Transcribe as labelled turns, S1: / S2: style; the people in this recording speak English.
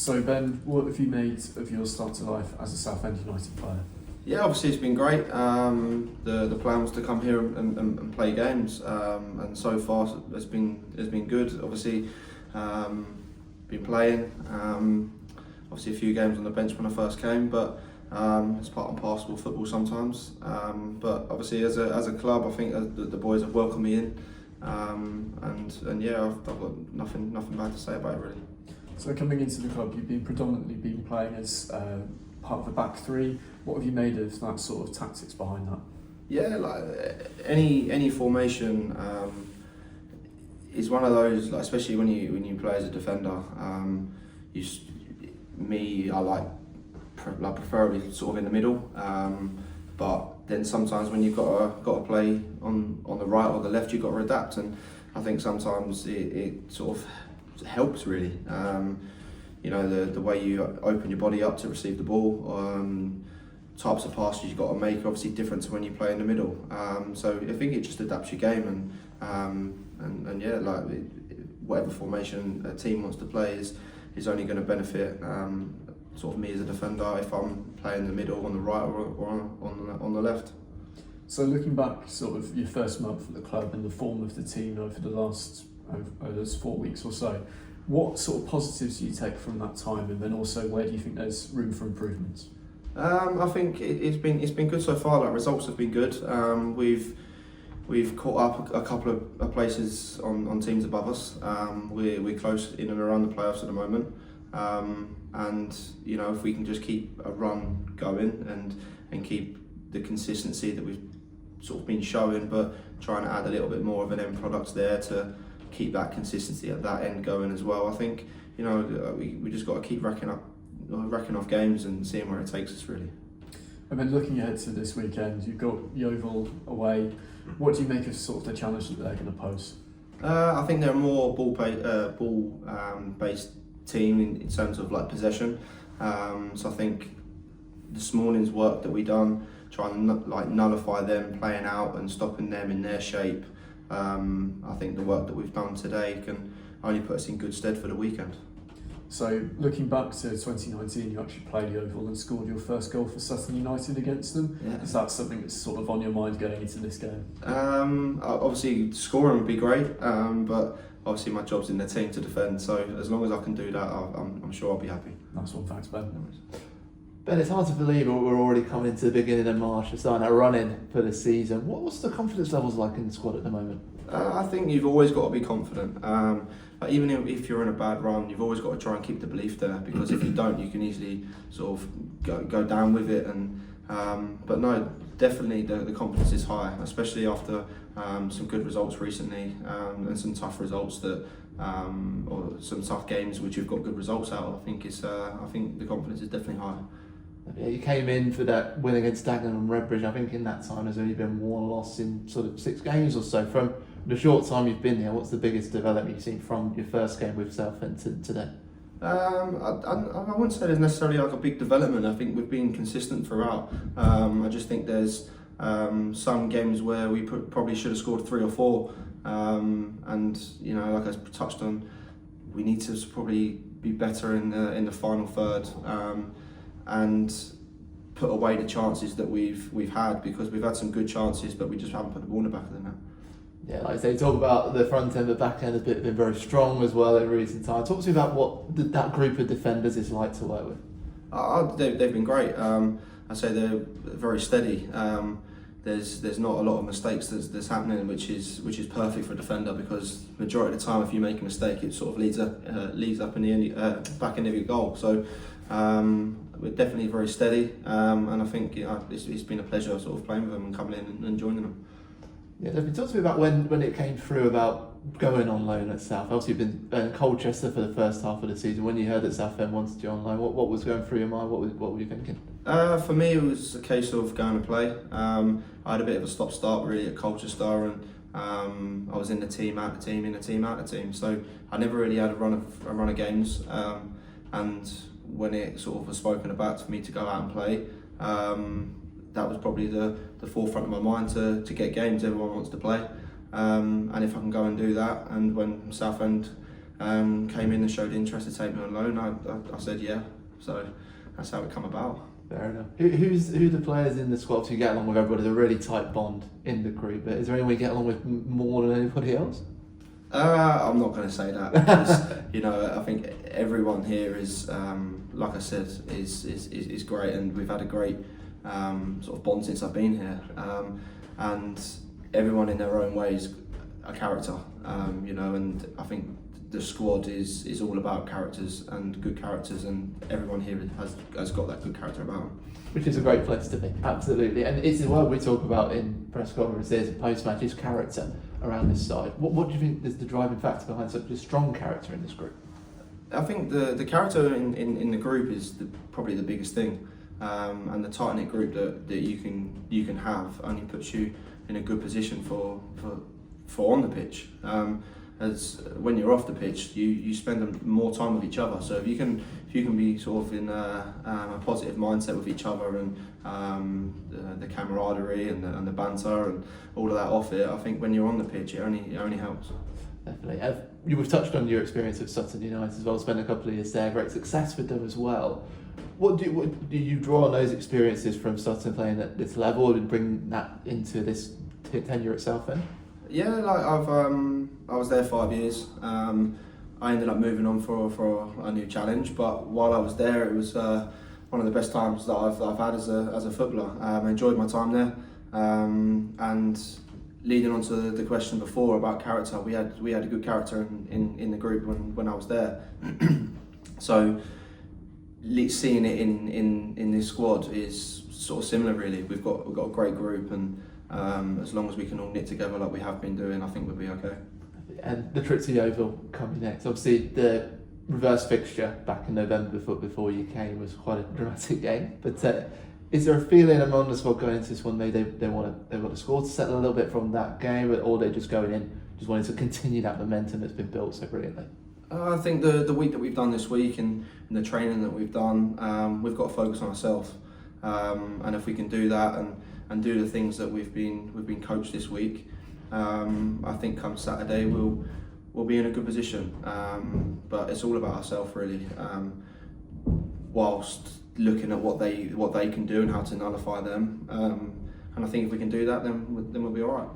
S1: So Ben, what have you made of your start to life as a Southend United player?
S2: Yeah, obviously it's been great. The plan was to come here and play games, and so far it's been good. Obviously, been playing. Obviously a few games on the bench when I first came, but it's part and parcel of football sometimes. But obviously as a club, I think the boys have welcomed me in, and yeah, I've got nothing bad to say about it really.
S1: So coming into the club, you've been predominantly playing as part of the back three. What have you made of that sort of tactics behind that?
S2: Yeah, like any formation is one of those, like, especially when you play as a defender. I like preferably sort of in the middle, but then sometimes when you've got to play on the right or the left, you've got to adapt, and I think sometimes it sort of helps really. You know, the way you open your body up to receive the ball, types of passes you've got to make are obviously different to when you play in the middle. So I think it just adapts your game, and yeah, like whatever formation a team wants to play is only going to benefit sort of me as a defender if I'm playing in the middle, on the right, or on the left.
S1: So looking back, sort of your first month at the club and the form of the team over the last those 4 weeks or so, what sort of positives do you take from that time, and then also where do you think there's room for improvements?
S2: I think it's been good so far. Like, results have been good. We've caught up a couple of places on teams above us. We're close in and around the playoffs at the moment, and you know, if we can just keep a run going and keep the consistency that we've sort of been showing, but trying to add a little bit more of an end product there to keep that consistency at that end going as well. I think, you know, we just got to keep racking off games and seeing where it takes us really.
S1: And then looking ahead to this weekend, you've got Yeovil away. What do you make of sort of the challenge that they're going to pose?
S2: I think they're a more ball-based team in terms of like possession. So I think this morning's work that we done, trying to like nullify them playing out and stopping them in their shape. I think the work that we've done today can only put us in good stead for the weekend.
S1: So looking back to 2019, you actually played Yeovil and scored your first goal for Southend United against them. Yeah. Is that something that's sort of on your mind going into this game?
S2: Obviously scoring would be great, but obviously my job's in the team to defend, so as long as I can do that, I'm sure I'll be happy.
S1: Nice one, thanks Ben.
S3: Ben, it's hard to believe we're already coming into the beginning of March, we're starting our run-in for the season. What's the confidence levels like in the squad at the moment?
S2: I think you've always got to be confident. Even if you're in a bad run, you've always got to try and keep the belief there, because if you don't, you can easily sort of go down with it. But no, definitely the confidence is high, especially after some good results recently, and some tough results or some tough games which you've got good results out of. I think the confidence is definitely high.
S3: Yeah, you came in for that win against Dagenham and Redbridge. I think in that time there's only been one loss in sort of 6 games or so. From the short time you've been here, what's the biggest development you've seen from your first game with Southend to today?
S2: I wouldn't say there's necessarily like a big development. I think we've been consistent throughout. I just think there's some games where we probably should have scored 3 or 4, and you know, like I touched on, we need to probably be better in the final third. And put away the chances that we've had, because we've had some good chances, but we just haven't put the ball in the back of the net. Yeah,
S3: like I say, talk about the front end, the back end has been very strong as well in recent time. Talk to me about what that group of defenders is like to work with.
S2: They've been great. I say they're very steady. There's not a lot of mistakes that's happening, which is perfect for a defender, because majority of the time if you make a mistake, it sort of leads up in the back end of your goal. So we're definitely very steady, and I think it's been a pleasure sort of playing with them and coming in and joining them.
S3: Yeah, definitely. Talk to me about when it came through about going on loan at South. Obviously you've been in Colchester for the first half of the season. When you heard that Southend wanted you on loan, what was going through your mind? What were you thinking?
S2: For me, it was a case of going to play. I had a bit of a stop-start really at Colchester, and I was in the team, out the team, in the team, out the team. So I never really had a run of games, and when it sort of was spoken about for me to go out and play, that was probably the forefront of my mind to get games. Everyone wants to play, and if I can go and do that, and when Southend came in and showed interest to take me on loan, I said yeah. So that's how it come about.
S3: Fair enough. Who are the players in the squad who get along with everybody? There's a really tight bond in the group, but is there anyone you get along with more than anybody else?
S2: I'm not going to say that because I think everyone here is, like I said, is great, and we've had a great sort of bond since I've been here, and everyone in their own way is a character, and I think the squad is all about characters and good characters, and everyone here has got that good character about them.
S3: Which is a great place to be, absolutely. And it's the word we talk about in press conferences and post-match is character around this side. What do you think is the driving factor behind such a strong character in this group?
S2: I think the character in the group is probably the biggest thing, and the tight-knit group that you can have only puts you in a good position for on the pitch. As when you're off the pitch, you spend more time with each other. So if you can be sort of in a positive mindset with each other, and the camaraderie and the banter and all of that off it, I think when you're on the pitch, it only helps.
S3: Definitely. You've touched on your experience at Southend United as well. Spent a couple of years there, great success with them as well. What do you draw on those experiences from Southend playing at this level and bring that into this tenure at Southend?
S2: Yeah, like I was there 5 years. I ended up moving on for a new challenge, but while I was there, it was one of the best times that I've had as a footballer. I enjoyed my time there, and leading on to the question before about character, we had a good character in the group when I was there. So seeing it in this squad is sort of similar, really. We've got a great group, and as long as we can all knit together like we have been doing, I think we'll be okay. And
S3: the trip to Yeovil coming next. Obviously, the reverse fixture back in November before you came was quite a dramatic game. But is there a feeling among the squad going into this one, maybe they want to score to settle a little bit from that game, or they're just going in, just wanting to continue that momentum that's been built so brilliantly?
S2: I think the week that we've done this week and the training that we've done, we've got to focus on ourselves, and if we can do that and do the things that we've been coached this week, I think come Saturday we'll be in a good position. But it's all about ourselves, really. Whilst looking at what they can do and how to nullify them, and I think if we can do that, then we'll be all right.